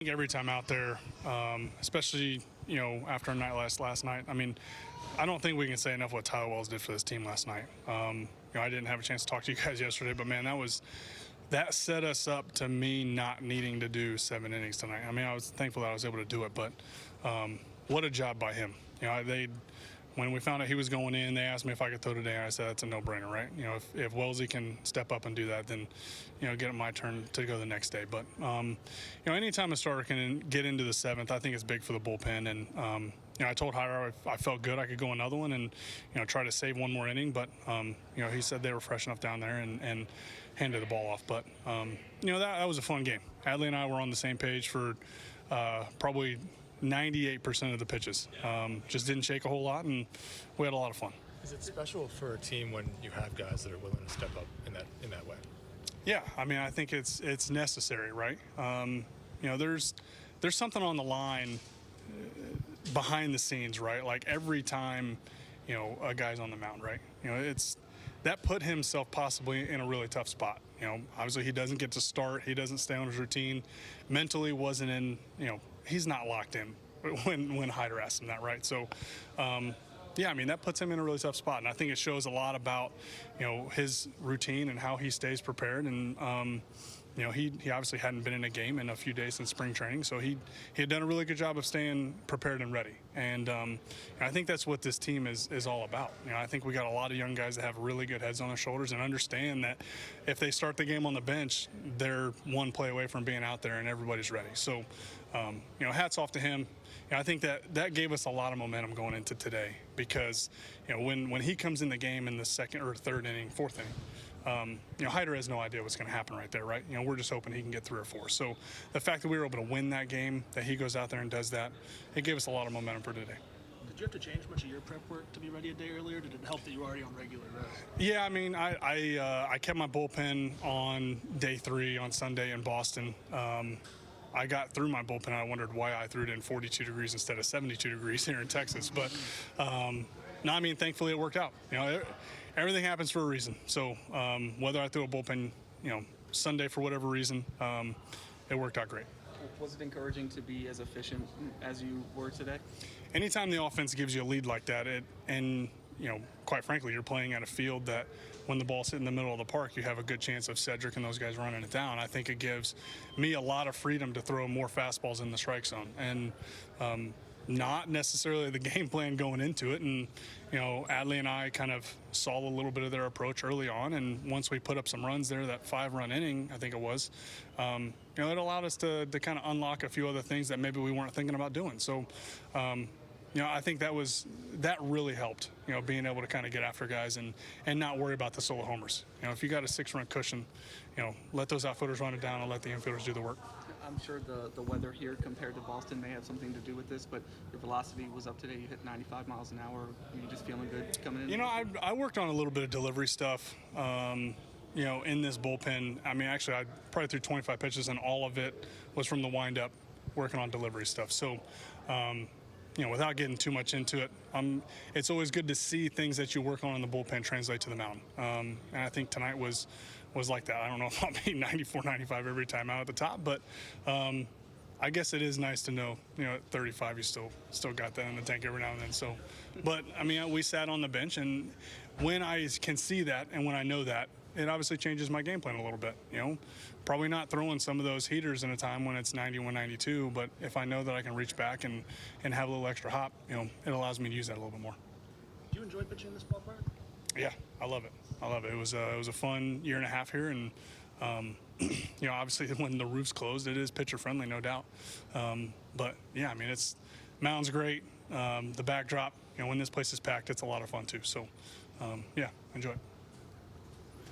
think every time out there, especially after a night last night. I mean, I don't think we can say enough what Tyler Wells did for this team last night. I didn't have a chance to talk to you guys yesterday, but man, that set us up to me not needing to do 7 innings tonight. I mean, I was thankful that I was able to do it, but what a job by him. When we found out he was going in, they asked me if I could throw today, and I said that's a no-brainer, right? If Wellesley can step up and do that, then get it my turn to go the next day. But anytime a starter can get into the 7th, I think it's big for the bullpen. And I told Hyder I felt good I could go another one and try to save one more inning. But he said they were fresh enough down there and handed the ball off. But that was a fun game. Adley and I were on the same page for probably 98% of the pitches. Just didn't shake a whole lot, and we had a lot of fun. Is it special for a team when you have guys that are willing to step up in that way? Yeah, I mean, I think it's necessary, right? There's something on the line behind the scenes, right? Like every time a guy's on the mound, right? It's that put himself possibly in a really tough spot. Obviously he doesn't get to start. He doesn't stay on his routine. Mentally wasn't in. He's not locked in when Hyder asked him that, right? So, I mean, that puts him in a really tough spot, and I think it shows a lot about his routine and how he stays prepared. And he obviously hadn't been in a game in a few days since spring training, so he had done a really good job of staying prepared and ready. And I think that's what this team is all about. I think we got a lot of young guys that have really good heads on their shoulders and understand that if they start the game on the bench, they're one play away from being out there and everybody's ready. So, hats off to him. I think that gave us a lot of momentum going into today because, when he comes in the game in the second or third inning, fourth inning, Hyder has no idea what's going to happen right there, right? We're just hoping he can get 3 or 4. So the fact that we were able to win that game, that he goes out there and does that, it gave us a lot of momentum for today. Did you have to change much of your prep work to be ready a day earlier? Did it help that you were already on regular rest? Yeah, I mean, I kept my bullpen on day 3 on Sunday in Boston. I got through my bullpen. I wondered why I threw it in 42 degrees instead of 72 degrees here in Texas. But no, I mean, thankfully it worked out. Everything happens for a reason. So whether I threw a bullpen, Sunday for whatever reason, it worked out great. Was it encouraging to be as efficient as you were today? Anytime the offense gives you a lead like that, quite frankly, you're playing at a field that when the ball's hitting the middle of the park, you have a good chance of Cedric and those guys running it down. I think it gives me a lot of freedom to throw more fastballs in the strike zone. And not necessarily the game plan going into it. And, Adley and I kind of saw a little bit of their approach early on. And once we put up some runs there, that 5-run inning, I think it was, it allowed us to kind of unlock a few other things that maybe we weren't thinking about doing. So, I think that really helped, being able to kind of get after guys and not worry about the solo homers. If you got a 6-run cushion, let those outfielders run it down and let the infielders do the work. I'm sure the weather here compared to Boston may have something to do with this, but your velocity was up today. You hit 95 miles an hour. Are you just feeling good coming in? I worked on a little bit of delivery stuff, in this bullpen. I mean, actually, I probably threw 25 pitches, and all of it was from the windup working on delivery stuff. So, without getting too much into it, it's always good to see things that you work on in the bullpen translate to the mound. And I think tonight was like that. I don't know if I'll be 94, 95 every time out at the top, but I guess it is nice to know, at 35 you still got that in the tank every now and then. So, but I mean, we sat on the bench, and when I can see that and when I know that, it obviously changes my game plan a little bit. Probably not throwing some of those heaters in a time when it's 91, 92, but if I know that I can reach back and have a little extra hop, it allows me to use that a little bit more. Do you enjoy pitching in this ballpark? Yeah, I love it. It was a fun year and a half here, and obviously when the roof's closed, it is pitcher friendly, no doubt. But yeah, I mean, mound's great. The backdrop, when this place is packed, it's a lot of fun too. So yeah, enjoy it.